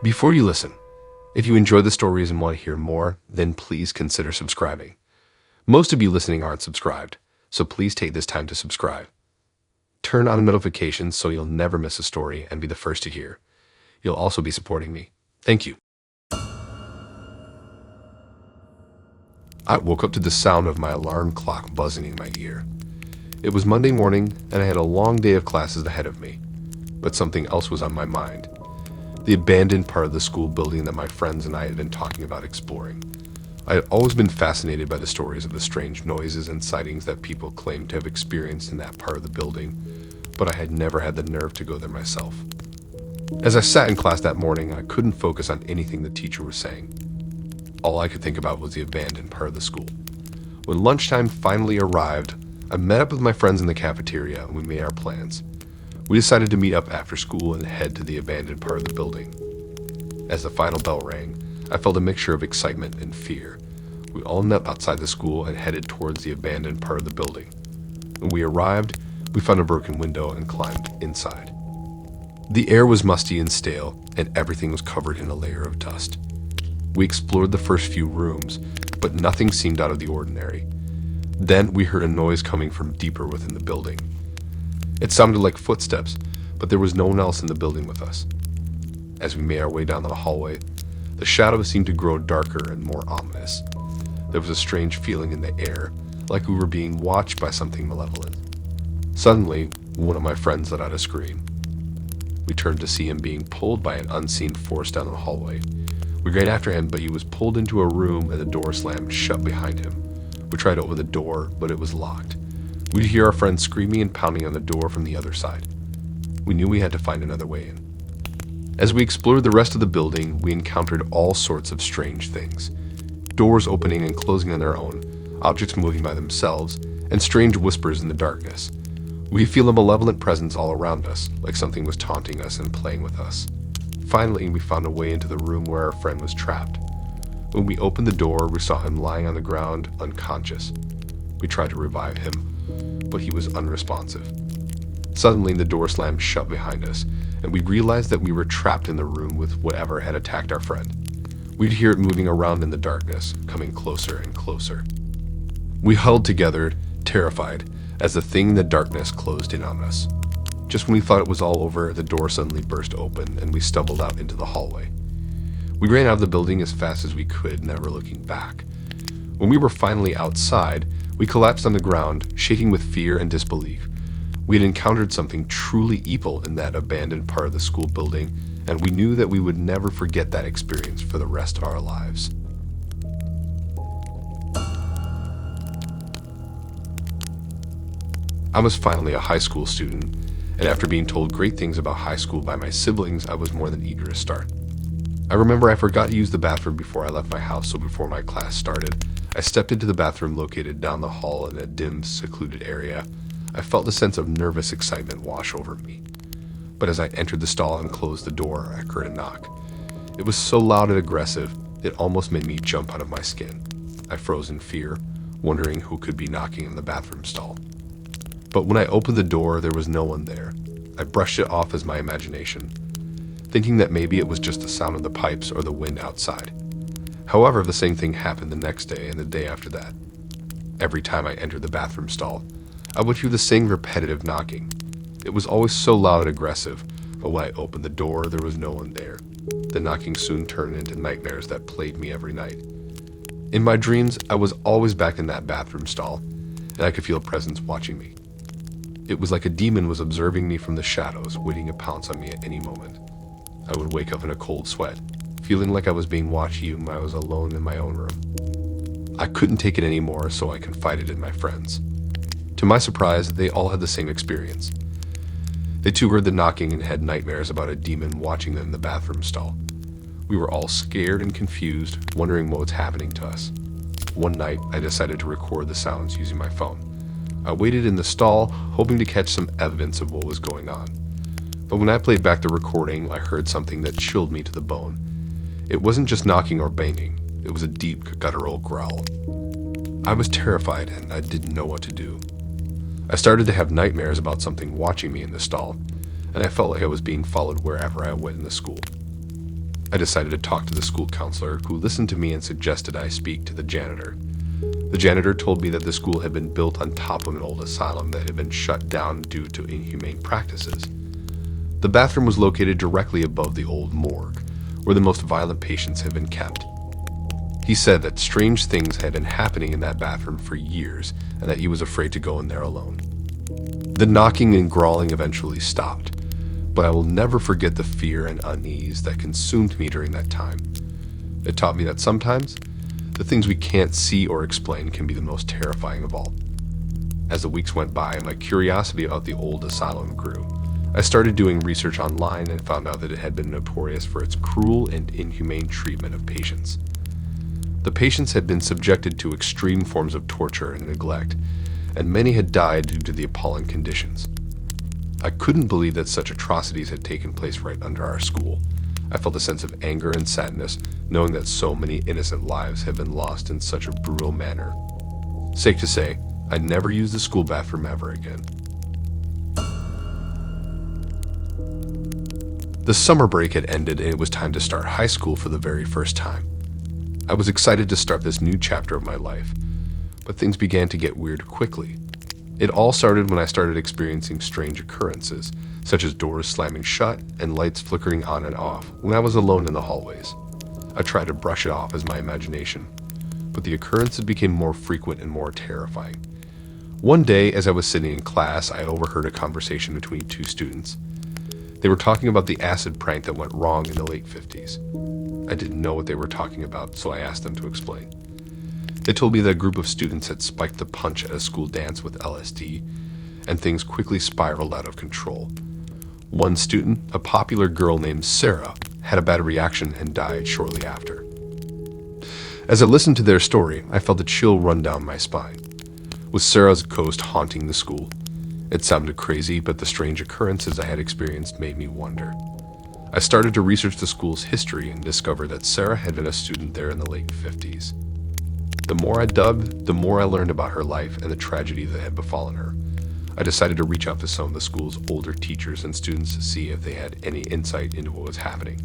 Before you listen, if you enjoy the stories and want to hear more, then please consider subscribing. Most of you listening aren't subscribed, so please take this time to subscribe. Turn on notifications so you'll never miss a story and be the first to hear. You'll also be supporting me. Thank you. I woke up to the sound of my alarm clock buzzing in my ear. It was Monday morning, and I had a long day of classes ahead of me. But something else was on my mind. The abandoned part of the school building that my friends and I had been talking about exploring. I had always been fascinated by the stories of the strange noises and sightings that people claimed to have experienced in that part of the building, but I had never had the nerve to go there myself. As I sat in class that morning, I couldn't focus on anything the teacher was saying. All I could think about was the abandoned part of the school. When lunchtime finally arrived, I met up with my friends in the cafeteria and we made our plans. We decided to meet up after school and head to the abandoned part of the building. As the final bell rang, I felt a mixture of excitement and fear. We all met outside the school and headed towards the abandoned part of the building. When we arrived, we found a broken window and climbed inside. The air was musty and stale, and everything was covered in a layer of dust. We explored the first few rooms, but nothing seemed out of the ordinary. Then we heard a noise coming from deeper within the building. It sounded like footsteps, but there was no one else in the building with us. As we made our way down the hallway, the shadows seemed to grow darker and more ominous. There was a strange feeling in the air, like we were being watched by something malevolent. Suddenly, one of my friends let out a scream. We turned to see him being pulled by an unseen force down the hallway. We ran after him, but he was pulled into a room and the door slammed shut behind him. We tried to open the door, but it was locked. We'd hear our friend screaming and pounding on the door from the other side. We knew we had to find another way in. As we explored the rest of the building, we encountered all sorts of strange things. Doors opening and closing on their own, objects moving by themselves, and strange whispers in the darkness. We feel a malevolent presence all around us, like something was taunting us and playing with us. Finally, we found a way into the room where our friend was trapped. When we opened the door, we saw him lying on the ground, unconscious. We tried to revive him, but he was unresponsive. Suddenly, the door slammed shut behind us, and we realized that we were trapped in the room with whatever had attacked our friend. We'd hear it moving around in the darkness, coming closer and closer. We huddled together, terrified, as the thing in the darkness closed in on us. Just when we thought it was all over, the door suddenly burst open, and we stumbled out into the hallway. We ran out of the building as fast as we could, never looking back. When we were finally outside, we collapsed on the ground, shaking with fear and disbelief. We had encountered something truly evil in that abandoned part of the school building, and we knew that we would never forget that experience for the rest of our lives. I was finally a high school student, and after being told great things about high school by my siblings, I was more than eager to start. I remember I forgot to use the bathroom before I left my house, so before my class started, I stepped into the bathroom located down the hall in a dim, secluded area. I felt a sense of nervous excitement wash over me. But as I entered the stall and closed the door, I heard a knock. It was so loud and aggressive, it almost made me jump out of my skin. I froze in fear, wondering who could be knocking in the bathroom stall. But when I opened the door, there was no one there. I brushed it off as my imagination, thinking that maybe it was just the sound of the pipes or the wind outside. However, the same thing happened the next day and the day after that. Every time I entered the bathroom stall, I would hear the same repetitive knocking. It was always so loud and aggressive, but when I opened the door, there was no one there. The knocking soon turned into nightmares that plagued me every night. In my dreams, I was always back in that bathroom stall, and I could feel a presence watching me. It was like a demon was observing me from the shadows, waiting to pounce on me at any moment. I would wake up in a cold sweat, feeling like I was being watched even when I was alone in my own room. I couldn't take it anymore, so I confided in my friends. To my surprise, they all had the same experience. They too heard the knocking and had nightmares about a demon watching them in the bathroom stall. We were all scared and confused, wondering what was happening to us. One night, I decided to record the sounds using my phone. I waited in the stall, hoping to catch some evidence of what was going on. But when I played back the recording, I heard something that chilled me to the bone. It wasn't just knocking or banging. It was a deep, guttural growl. I was terrified, and I didn't know what to do. I started to have nightmares about something watching me in the stall, and I felt like I was being followed wherever I went in the school. I decided to talk to the school counselor, who listened to me and suggested I speak to the janitor. The janitor told me that the school had been built on top of an old asylum that had been shut down due to inhumane practices. The bathroom was located directly above the old morgue, where the most violent patients had been kept. He said that strange things had been happening in that bathroom for years and that he was afraid to go in there alone. The knocking and growling eventually stopped, but I will never forget the fear and unease that consumed me during that time. It taught me that sometimes the things we can't see or explain can be the most terrifying of all. As the weeks went by, my curiosity about the old asylum grew. I started doing research online and found out that it had been notorious for its cruel and inhumane treatment of patients. The patients had been subjected to extreme forms of torture and neglect, and many had died due to the appalling conditions. I couldn't believe that such atrocities had taken place right under our school. I felt a sense of anger and sadness, knowing that so many innocent lives had been lost in such a brutal manner. Safe to say, I never used the school bathroom ever again. The summer break had ended and it was time to start high school for the very first time. I was excited to start this new chapter of my life, but things began to get weird quickly. It all started when I started experiencing strange occurrences, such as doors slamming shut and lights flickering on and off when I was alone in the hallways. I tried to brush it off as my imagination, but the occurrences became more frequent and more terrifying. One day, as I was sitting in class, I overheard a conversation between two students. They were talking about the acid prank that went wrong in the late 50s. I didn't know what they were talking about, so I asked them to explain. They told me that a group of students had spiked the punch at a school dance with LSD, and things quickly spiraled out of control. One student, a popular girl named Sarah, had a bad reaction and died shortly after. As I listened to their story, I felt a chill run down my spine. Was Sarah's ghost haunting the school? It sounded crazy, but the strange occurrences I had experienced made me wonder. I started to research the school's history and discovered that Sarah had been a student there in the late 50s. The more I dug, the more I learned about her life and the tragedy that had befallen her. I decided to reach out to some of the school's older teachers and students to see if they had any insight into what was happening.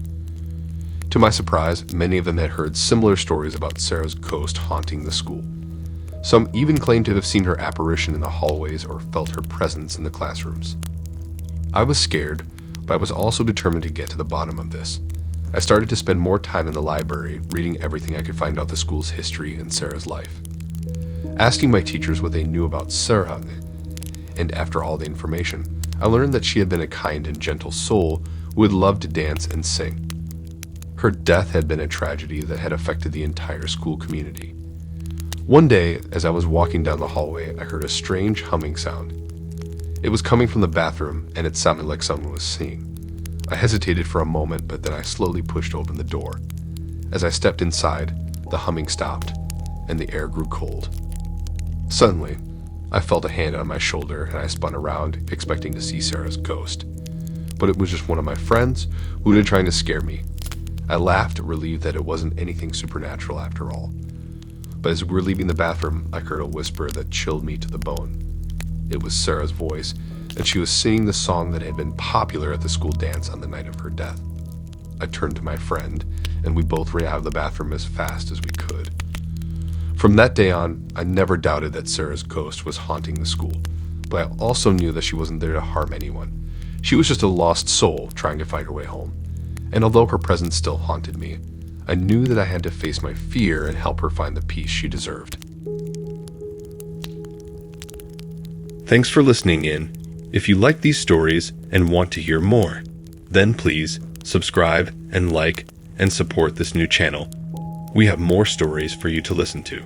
To my surprise, many of them had heard similar stories about Sarah's ghost haunting the school. Some even claimed to have seen her apparition in the hallways or felt her presence in the classrooms. I was scared, but I was also determined to get to the bottom of this. I started to spend more time in the library, reading everything I could find about the school's history and Sarah's life. Asking my teachers what they knew about Sarah, and after all the information, I learned that she had been a kind and gentle soul who would love to dance and sing. Her death had been a tragedy that had affected the entire school community. One day, as I was walking down the hallway, I heard a strange humming sound. It was coming from the bathroom, and it sounded like someone was singing. I hesitated for a moment, but then I slowly pushed open the door. As I stepped inside, the humming stopped, and the air grew cold. Suddenly, I felt a hand on my shoulder, and I spun around, expecting to see Sarah's ghost. But it was just one of my friends who had been trying to scare me. I laughed, relieved that it wasn't anything supernatural after all. But as we were leaving the bathroom, I heard a whisper that chilled me to the bone. It was Sarah's voice, and she was singing the song that had been popular at the school dance on the night of her death. I turned to my friend, and we both ran out of the bathroom as fast as we could. From that day on, I never doubted that Sarah's ghost was haunting the school, but I also knew that she wasn't there to harm anyone. She was just a lost soul trying to find her way home. And although her presence still haunted me, I knew that I had to face my fear and help her find the peace she deserved. Thanks for listening in. If you like these stories and want to hear more, then please subscribe and like and support this new channel. We have more stories for you to listen to.